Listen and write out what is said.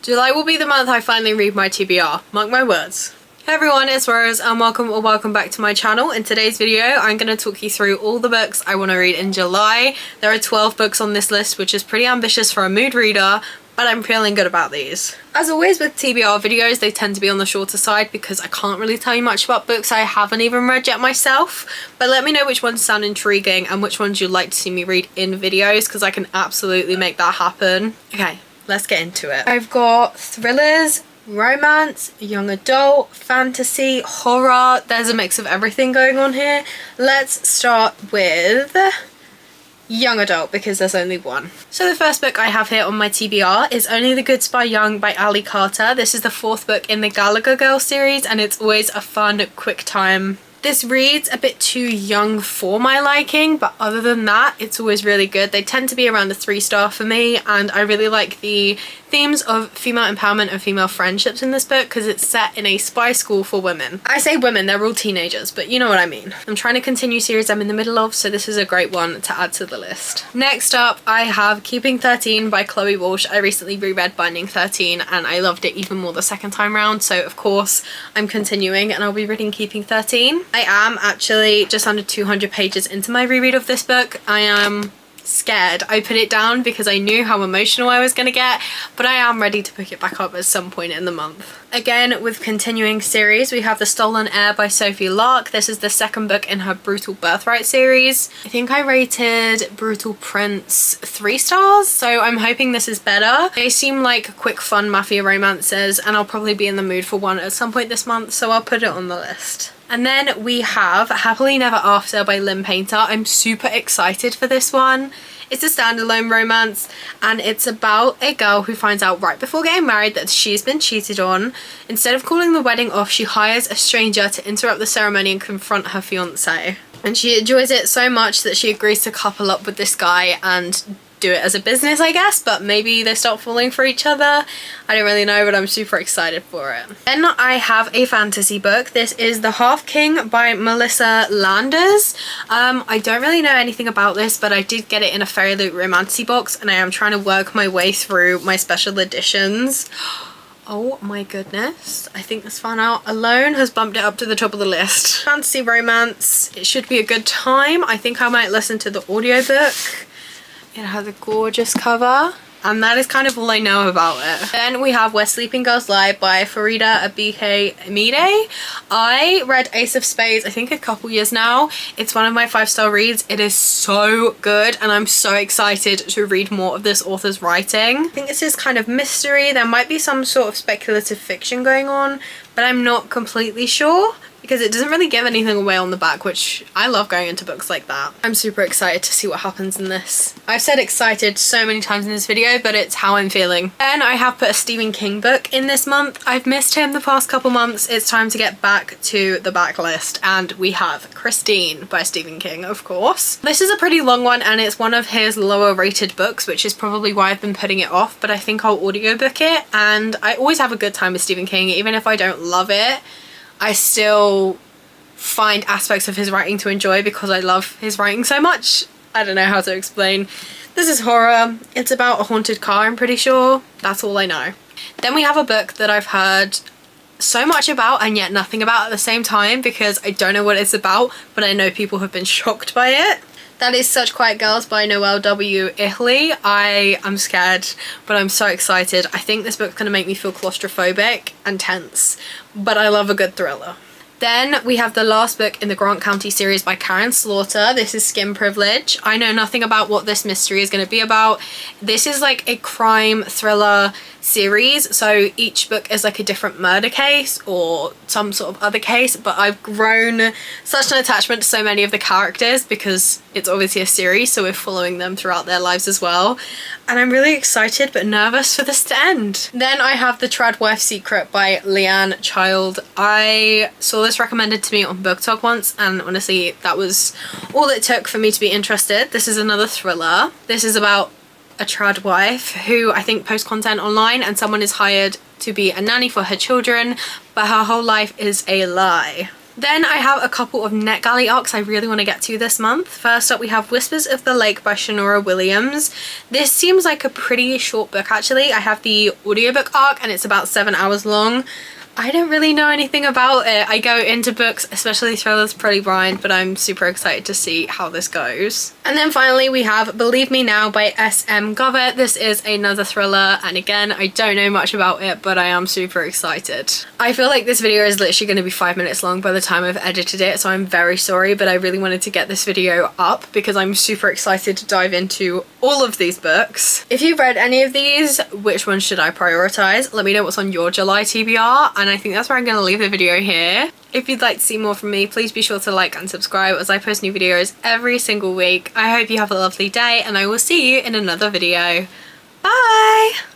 July will be the month I finally read my TBR, mark my words. Hey everyone, it's Rose and welcome back to my channel. In today's video, I'm going to talk you through all the books I want to read in July. There are 12 books on this list, which is pretty ambitious for a mood reader, but I'm feeling good about these. As always with TBR videos, they tend to be on the shorter side because I can't really tell you much about books I haven't even read yet myself. But let me know which ones sound intriguing and which ones you'd like to see me read in videos, because I can absolutely make that happen. Okay, let's get into it. I've got thrillers, romance, young adult, fantasy, horror. There's a mix of everything going on here. Let's start with young adult because there's only one. So the first book I have here on my TBR is Only the Good Spy Young by Ali Carter. This is the 4th book in the Gallagher Girls series and it's always a fun, quick time. This reads a bit too young for my liking, but other than that, it's always really good. They tend to be around a 3-star for me, and I really like the themes of female empowerment and female friendships in this book because it's set in a spy school for women. I say women, they're all teenagers, but you know what I mean. I'm trying to continue series I'm in the middle of, so this is a great one to add to the list. Next up, I have Keeping 13 by Chloe Walsh. I recently reread Binding 13 and I loved it even more the second time round, so of course I'm continuing and I'll be reading Keeping 13. I am actually just under 200 pages into my reread of this book. I am scared. I put it down because I knew how emotional I was going to get, but I am ready to pick it back up at some point in the month. Again, with continuing series, we have The Stolen Heir by Sophie Lark. This is the 2nd book in her Brutal Birthright series. I think I rated Brutal Prince 3 stars, so I'm hoping this is better. They seem like quick, fun mafia romances, and I'll probably be in the mood for one at some point this month, so I'll put it on the list. And then we have Happily Never After by Lynn Painter. I'm super excited for this one. It's a standalone romance and it's about a girl who finds out right before getting married that she's been cheated on. Instead of calling the wedding off, she hires a stranger to interrupt the ceremony and confront her fiance. And she enjoys it so much that she agrees to couple up with this guy and do it as a business, I guess, but maybe they start falling for each other. I don't really know, but I'm super excited for it. Then I have a fantasy book. This is The Half King by Melissa Landers. I don't really know anything about this, but I did get it in a Fairy Loot Romancy box and I am trying to work my way through my special editions. Oh my goodness, I think this fan art alone has bumped it up to the top of the list. Fantasy romance, it should be a good time. I think I might listen to the audiobook. It has a gorgeous cover and that is kind of all I know about it. Then we have Where Sleeping Girls Lie by Farida Abike Amide. I read Ace of Spades I think a couple years now. It's one of my 5-star reads. It is so good and I'm so excited to read more of this author's writing. I think this is kind of mystery. There might be some sort of speculative fiction going on, but I'm not completely sure because it doesn't really give anything away on the back, which I love going into books like that. I'm super excited to see what happens in this. I've said excited so many times in this video, but it's how I'm feeling. Then I have put a Stephen King book in this month. I've missed him the past couple months. It's time to get back to the backlist, and we have Christine by Stephen King, of course. This is a pretty long one and it's one of his lower rated books, which is probably why I've been putting it off, but I think I'll audiobook it. And I always have a good time with Stephen King, even if I don't love it. I still find aspects of his writing to enjoy because I love his writing so much. I don't know how to explain. This is horror. It's about a haunted car, I'm pretty sure. That's all I know. Then we have a book that I've heard so much about and yet nothing about at the same time because I don't know what it's about, but I know people have been shocked by it. That is Such Quiet Girls by Noelle W. Italy. I am scared, but I'm so excited. I think this book's gonna make me feel claustrophobic and tense, but I love a good thriller. Then we have the last book in the Grant County series by Karen Slaughter. This is Skin Privilege. I know nothing about what this mystery is going to be about. This is like a crime thriller series, so each book is like a different murder case or some sort of other case, but I've grown such an attachment to so many of the characters because it's obviously a series, so we're following them throughout their lives as well, and I'm really excited but nervous for this to end. Then I have The Trad Wife Secret by Leanne Child. I saw this recommended to me on BookTok once and honestly that was all it took for me to be interested. This is another thriller. This is about a trad wife who I think posts content online and someone is hired to be a nanny for her children, but her whole life is a lie. Then I have a couple of NetGalley arcs I really want to get to this month. First up we have Whispers of the Lake by Shannara Williams. This seems like a pretty short book actually. I have the audiobook arc and it's about 7 hours long. I don't really know anything about it. I go into books, especially thrillers, pretty blind, but I'm super excited to see how this goes. And then finally we have Believe Me Now by S.M. Govett. This is another thriller, and again, I don't know much about it, but I am super excited. I feel like this video is literally going to be 5 minutes long by the time I've edited it, so I'm very sorry, but I really wanted to get this video up because I'm super excited to dive into all of these books. If you've read any of these, which ones should I prioritize? Let me know what's on your July TBR, and I think that's where I'm going to leave the video here. If you'd like to see more from me, please be sure to like and subscribe as I post new videos every single week. I hope you have a lovely day and I will see you in another video. Bye!